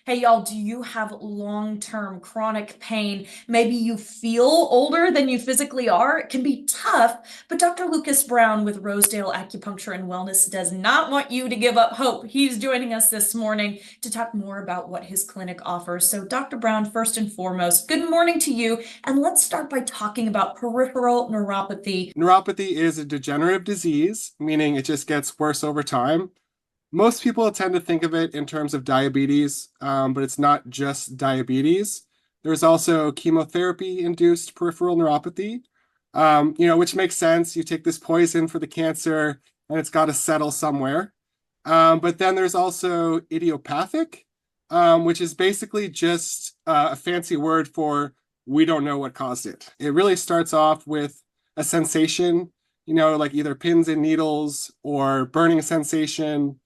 Hey, y'all, do you have long-term chronic pain? Maybe you feel older than you physically are. It can be tough, but Dr. Lucas Brown with Rosedale Acupuncture and Wellness does not want you to give up hope. He's joining us this morning to talk more about what his clinic offers. So, Dr. Brown, first and foremost, good morning to you. And let's start by talking about peripheral neuropathy. Neuropathy is a degenerative disease, meaning it just gets worse over time. Most people tend to think of it in terms of diabetes, but it's not just diabetes. There's also chemotherapy-induced peripheral neuropathy, which makes sense. You take this poison for the cancer, and it's got to settle somewhere. But then there's also idiopathic, which is basically just a fancy word for we don't know what caused it. It really starts off with a sensation, like either pins and needles or burning sensation.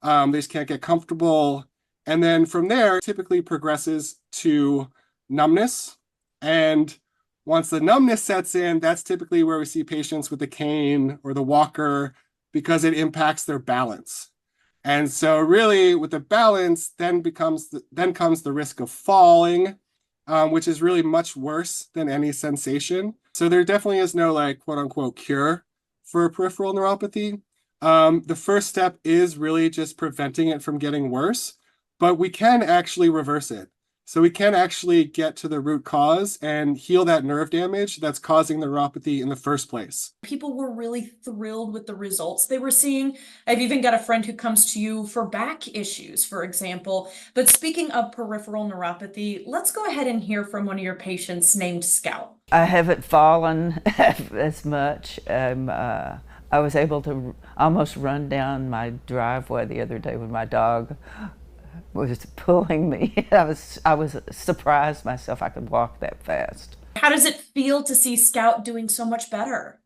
They just can't get comfortable. And then from there, it typically progresses to numbness. And once the numbness sets in, that's typically where we see patients with the cane or the walker because it impacts their balance. And so really with the balance, then comes the risk of falling, which is really much worse than any sensation. So there definitely is no like quote unquote cure for peripheral neuropathy. The first step is really just preventing it from getting worse, but we can actually reverse it. So we can actually get to the root cause and heal that nerve damage that's causing the neuropathy in the first place. People were really thrilled with the results they were seeing. I've even got a friend who comes to you for back issues, for example. But speaking of peripheral neuropathy, let's go ahead and hear from one of your patients named Scout. I haven't fallen as much. I was able to almost run down my driveway the other day when my dog was pulling me. I was surprised myself I could walk that fast. How does it feel to see Scout doing so much better?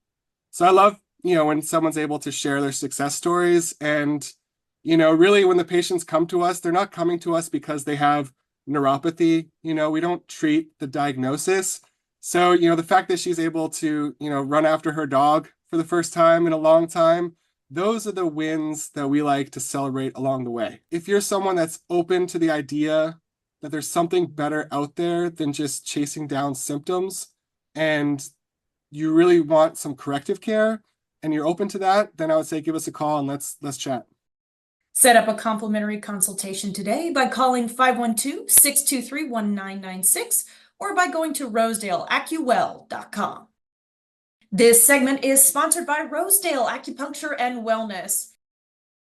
So I love, when someone's able to share their success stories. And, really when the patients come to us, they're not coming to us because they have neuropathy. We don't treat the diagnosis. So, the fact that she's able to, run after her dog for the first time in a long time, those are the wins that we like to celebrate along the way. If you're someone that's open to the idea that there's something better out there than just chasing down symptoms, and you really want some corrective care, and you're open to that, then I would say give us a call and let's chat. Set up a complimentary consultation today by calling 512-623-1996 or by going to rosedaleacuwell.com. This segment is sponsored by Rosedale Acupuncture and Wellness.